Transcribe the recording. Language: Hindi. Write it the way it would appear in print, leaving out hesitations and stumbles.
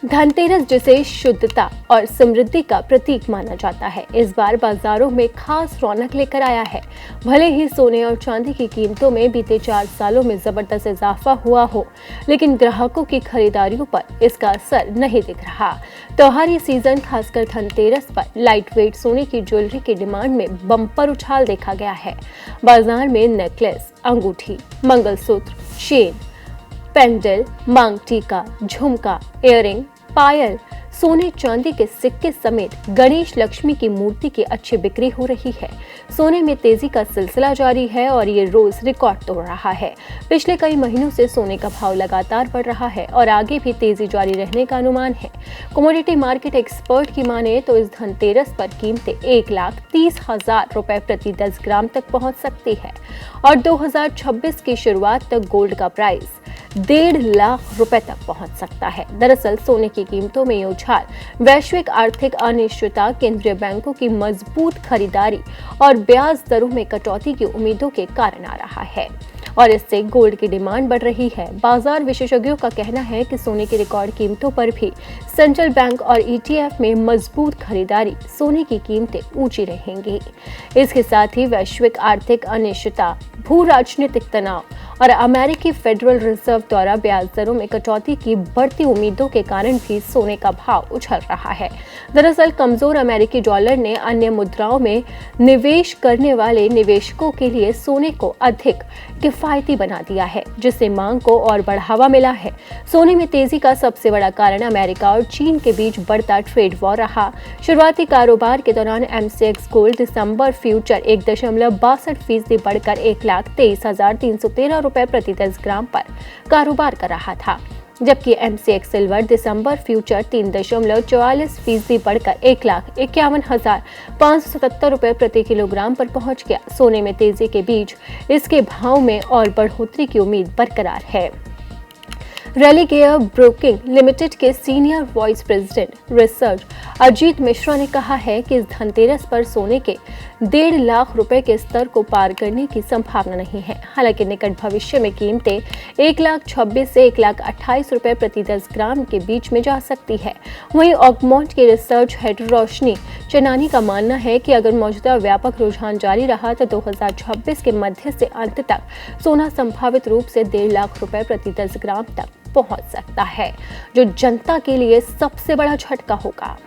धनतेरस जिसे शुद्धता और समृद्धि का प्रतीक माना जाता है, इस बार बाजारों में खास रौनक लेकर आया है। भले ही सोने और चांदी की कीमतों में बीते 4 सालों में जबरदस्त इजाफा हुआ हो, लेकिन ग्राहकों की खरीदारियों पर इसका असर नहीं दिख रहा। त्योहारी सीजन खासकर धनतेरस पर लाइट वेट सोने की ज्वेलरी की डिमांड में बम्पर उछाल देखा गया है। बाजार में नेकलेस, अंगूठी, मंगलसूत्र, चेन, पेंडल, मांग टीका, झुमका, इयररिंग, पायल, सोने चांदी के सिक्के समेत गणेश लक्ष्मी की मूर्ति की अच्छी बिक्री हो रही है। सोने में तेजी का सिलसिला जारी है और ये रोज रिकॉर्ड तोड़ रहा है। पिछले कई महीनों से सोने का भाव लगातार बढ़ रहा है और आगे भी तेजी जारी रहने का अनुमान है। कमोडिटी मार्केट एक्सपर्ट की माने तो इस धनतेरस पर कीमतें 1,30,000 रुपए प्रति 10 ग्राम तक पहुंच सकती है और 2026 की शुरुआत तक गोल्ड का प्राइस 1.5 लाख रुपए तक पहुंच सकता है। दरअसल सोने की कीमतों में ये उछाल वैश्विक आर्थिक अनिश्चितता, केंद्रीय बैंकों की मजबूत खरीदारी और ब्याज दरों में कटौती की उम्मीदों के कारण आ रहा है और इससे गोल्ड की डिमांड बढ़ रही है। बाजार विशेषज्ञों का कहना है कि सोने की रिकॉर्ड कीमतों पर भी सेंट्रल बैंक और ETF में मजबूत खरीदारी सोने की कीमतें ऊंची रहेंगी। इसके साथ ही वैश्विक आर्थिक अनिश्चितता, भू राजनीतिक तनाव और अमेरिकी फेडरल रिजर्व द्वारा ब्याज दरों में कटौती की बढ़ती उम्मीदों के कारण भी सोने का भाव उछल रहा है। दरअसल कमजोर अमेरिकी डॉलर ने अन्य मुद्राओं में निवेश करने वाले निवेशकों के लिए सोने को अधिक किफायती बना दिया है, जिससे मांग को और बढ़ावा मिला है। सोने में तेजी का सबसे बड़ा कारण अमेरिका और चीन के बीच बढ़ता ट्रेड वॉर रहा। शुरुआती कारोबार के दौरान MCX गोल्ड दिसंबर फ्यूचर 1.62% बढ़कर 1,23,313 रुपए प्रति 10 ग्राम पर कारोबार कर रहा था, जबकि MCX सिल्वर दिसंबर फ्यूचर 3.44% बढ़कर 1,51,577 रुपए प्रति किलोग्राम पर पहुंच गया। सोने में तेजी के बीच इसके भाव में और बढ़ोतरी की उम्मीद बरकरार है। रेलिगेयर ब्रोकिंग लिमिटेड के senior vice president research Ajit Mishra ने कहा है कि इस धनतेरस पर सोने के 1.5 लाख रुपए के स्तर को पार करने की संभावना नहीं है। हालांकि निकट भविष्य में कीमतें 1,26,000 से 1,28,000 रुपए प्रति 10 ग्राम के बीच में जा सकती है। वहीं ऑगमोंट के रिसर्च हेड रोशनी चनानी का मानना है कि अगर मौजूदा व्यापक रुझान जारी रहा तो 2026 के मध्य से अंत तक सोना संभावित रूप से 1.5 लाख रुपए प्रति 10 ग्राम तक पहुंच सकता है, जो जनता के लिए सबसे बड़ा झटका होगा।